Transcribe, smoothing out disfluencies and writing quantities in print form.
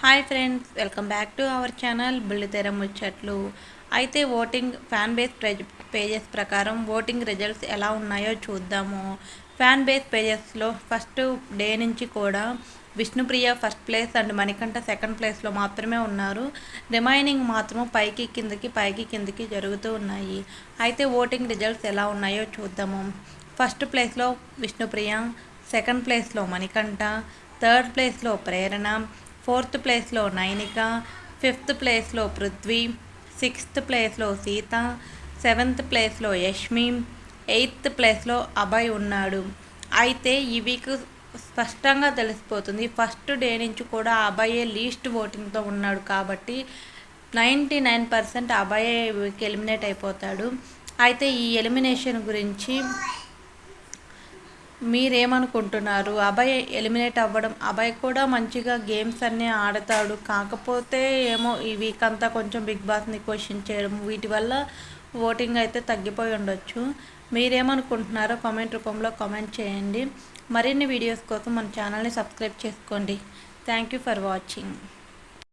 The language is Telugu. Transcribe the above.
Hi friends, welcome back to our channel బుల్లితెర ముచ్చట్లు. అయితే ఓటింగ్ ఫ్యాన్ బేస్ పేజెస్ ప్రకారం ఓటింగ్ రిజల్ట్స్ ఎలా ఉన్నాయో చూద్దాము. ఫ్యాన్ బేస్ పేజెస్లో ఫస్ట్ డే నుంచి కూడా Vishnupriya first place and Manikanta second ప్లేస్లో మాత్రమే ఉన్నారు. రిమైనింగ్ మాత్రం పైకి కిందకి జరుగుతూ ఉన్నాయి. అయితే ఓటింగ్ రిజల్ట్స్ ఎలా ఉన్నాయో చూద్దాము. ఫస్ట్ ప్లేస్లో విష్ణుప్రియ, సెకండ్ ప్లేస్లో మణికంఠ, థర్డ్ ప్లేస్లో ప్రేరణ, ఫోర్త్ ప్లేస్లో నైనిక, ఫిఫ్త్ ప్లేస్లో పృథ్వీ, సిక్స్త్ ప్లేస్లో సీత, సెవెంత్ ప్లేస్లో యష్మి, ఎయిత్ ప్లేస్లో అభయ్ ఉన్నాడు. అయితే ఈ వీక్ స్పష్టంగా తెలిసిపోతుంది. ఫస్ట్ డే నుంచి కూడా అభయే లీస్ట్ ఓటింగ్తో ఉన్నాడు కాబట్టి 99% అభయే ఎలిమినేట్ అయిపోతాడు. అయితే ఈ ఎలిమినేషన్ గురించి మీరేమనుకుంటున్నారు? అభయ్ ఎలిమినేట్ అవ్వడం, అభయ్ కూడా మంచిగా గేమ్స్ అన్నీ ఆడతాడు, కాకపోతే ఏమో ఈ వీక్ అంతా కొంచెం బిగ్ బాస్ని క్వశ్చన్ చేయడం వీటి వల్ల ఓటింగ్ అయితే తగ్గిపోయి ఉండొచ్చు. మీరేమనుకుంటున్నారో కామెంట్ రూపంలో కామెంట్ చేయండి. మరిన్ని వీడియోస్ కోసం మన ఛానల్ని సబ్స్క్రైబ్ చేసుకోండి. Thank you for watching.